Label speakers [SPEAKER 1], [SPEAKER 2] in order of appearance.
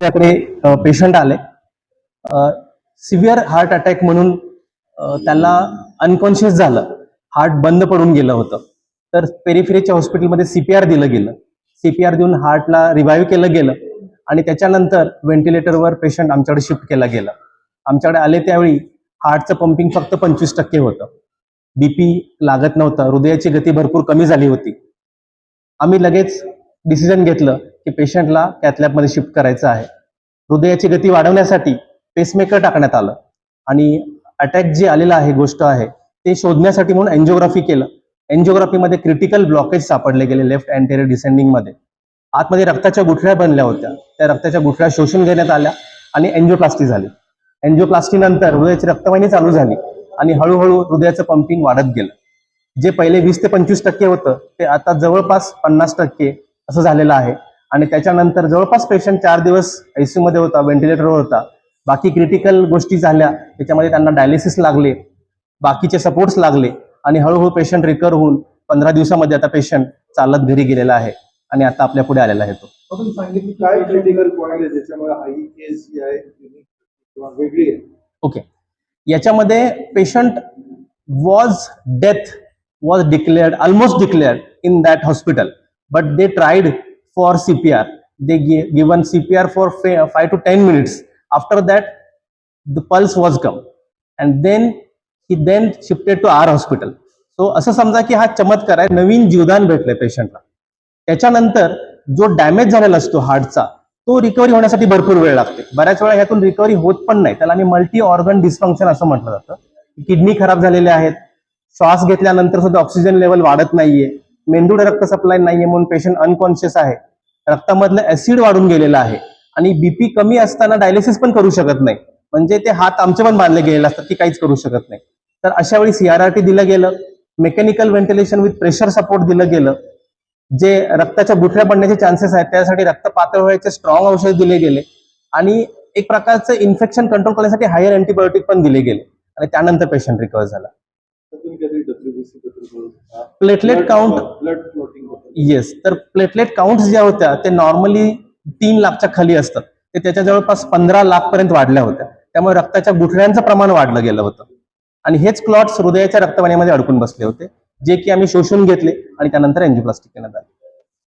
[SPEAKER 1] आपल्याकडे पेशंट आले severe heart attack म्हणून त्याला अनकॉन्शियस झालं, हार्ट बंद पडून गेलं होतं. तर पेरिफेरीच्या हॉस्पिटलमध्ये सीपीआर दिलं गेलं. सीपीआर देऊन हार्टला रिवाईव्ह केलं गेलं आणि त्याच्यानंतर व्हेंटिलेटरवर पेशंट आमच्याकडे शिफ्ट केला गेला. आमच्याकडे आले त्यावेळी हार्टचं पंपिंग फक्त 25% होतं. बीपी लागत नव्हता, हृदयाची गती भरपूर कमी झाली होती. आम्ही लगेच डिसिजन घेतलं की पेशंटला कॅथलॅबमध्ये शिफ्ट करायचं आहे. हृदयाची गती वाढवण्यासाठी पेसमेकर टाकण्यात आलं आणि अटॅक जे आलेला आहे गोष्ट आहे ते शोधण्यासाठी म्हणून एन्जिओग्राफी केलं. एन्जिओग्राफीमध्ये क्रिटिकल ब्लॉकेज सापडले गेले लेफ्ट अँटेरियर डिसेंडिंग मध्ये. आतमध्ये रक्ताच्या गुठळ्या बनल्या होत्या, त्या रक्ताच्या गुठळ्या शोषून घेण्यात आल्या आणि एन्जिओप्लास्टी झाली. एन्जिओप्लास्टी नंतर हृदयाची रक्तवाहिनी चालू झाली आणि हळूहळू हृदयाचं पंपिंग वाढत गेलं. जे पहिले 20 ते 25% होतं ते आता जवळपास 50% असं झालेलं आहे. आणि त्याच्यानंतर जवळपास पेशंट 4 दिवस आयसीयू मध्ये होता, व्हेंटिलेटरवर होता. बाकी क्रिटिकल गोष्टी झाल्या, त्याच्यामध्ये त्यांना डायलिसिस लागले, बाकीचे सपोर्ट्स लागले आणि हळूहळू पेशंट रिकवर होऊन 15 दिवसामध्ये आता पेशंट चालत घरी गेलेला आहे आणि आता आपल्या पुढे आलेला आहे. तो
[SPEAKER 2] आपण सांगितलं काय क्रिटिकल पॉईंट आहे ज्याच्यामुळे हाई केस जी आहे किंवा वेगळी आहे?
[SPEAKER 1] ओके, याच्यामध्ये patient was declared, almost declared in that hospital, but they tried for CPR. They given CPR for 5 to 10 minutes. After that, the pulse was come, and then he shifted to our hospital. So असं समजा की हा चमत्कार आहे, नवीन जीवदान भेटलंय पेशंटला. त्याच्यानंतर जो डॅमेज झालेला असतो हार्टचा तो रिकव्हरी होण्यासाठी भरपूर वेळ लागते. बऱ्याच वेळा ह्यातून रिकव्हरी होत पण नाही. त्याला आम्ही मल्टी ऑर्गन डिस्फंक्शन असं म्हटलं जातं. किडनी खराब झालेले आहेत, श्वास घेतल्यानंतर सुद्धा ऑक्सिजन लेवल वाढत नाहीये, मेंदूला रक्त सप्लाय नाहीये म्हणून पेशंट अनकॉन्शियस आहे, रक्तामधलं ऍसिड वाढून गेलेलं आहे आणि बीपी कमी असताना डायलिसिस पण करू शकत नाही. म्हणजे ते हात आमचे पण बांधले गेलेले असतात की काहीच करू शकत नाही. तर अशा वेळी सीआरआरटी दिलं गेलं, mechanical ventilation with pressure support दिलं गेलं. जे रक्ताच्या गुठळ्या पडण्याचे चान्सेस आहेत त्यासाठी रक्त पातळ व्हायचे स्ट्रॉंग औषध दिले गेले आणि एक प्रकारचं इन्फेक्शन कंट्रोल करण्यासाठी हायर अँटीबायोटिक पण दिले गेले आणि त्यानंतर पेशंट रिकव्हर झाला. Platelet count,
[SPEAKER 2] blood floating,
[SPEAKER 1] yes, तर प्लेटलेट काउंट ज्या होत्या ते नॉर्मली 3 लाखच्या खाली असतात, ते त्याच्या जवळपास 15 लाख पर्यंत वाढल्या होत्या. त्यामुळे रक्ताच्या गुठळ्यांचं प्रमाण वाढलं गेलं होतं आणि हेच क्लॉट्स हृदयाच्या रक्तवाहिनीमध्ये अडकून बसले होते, जे की आम्ही शोषून घेतले आणि त्यानंतर एन्जिओप्लास्टी करण्यात आली.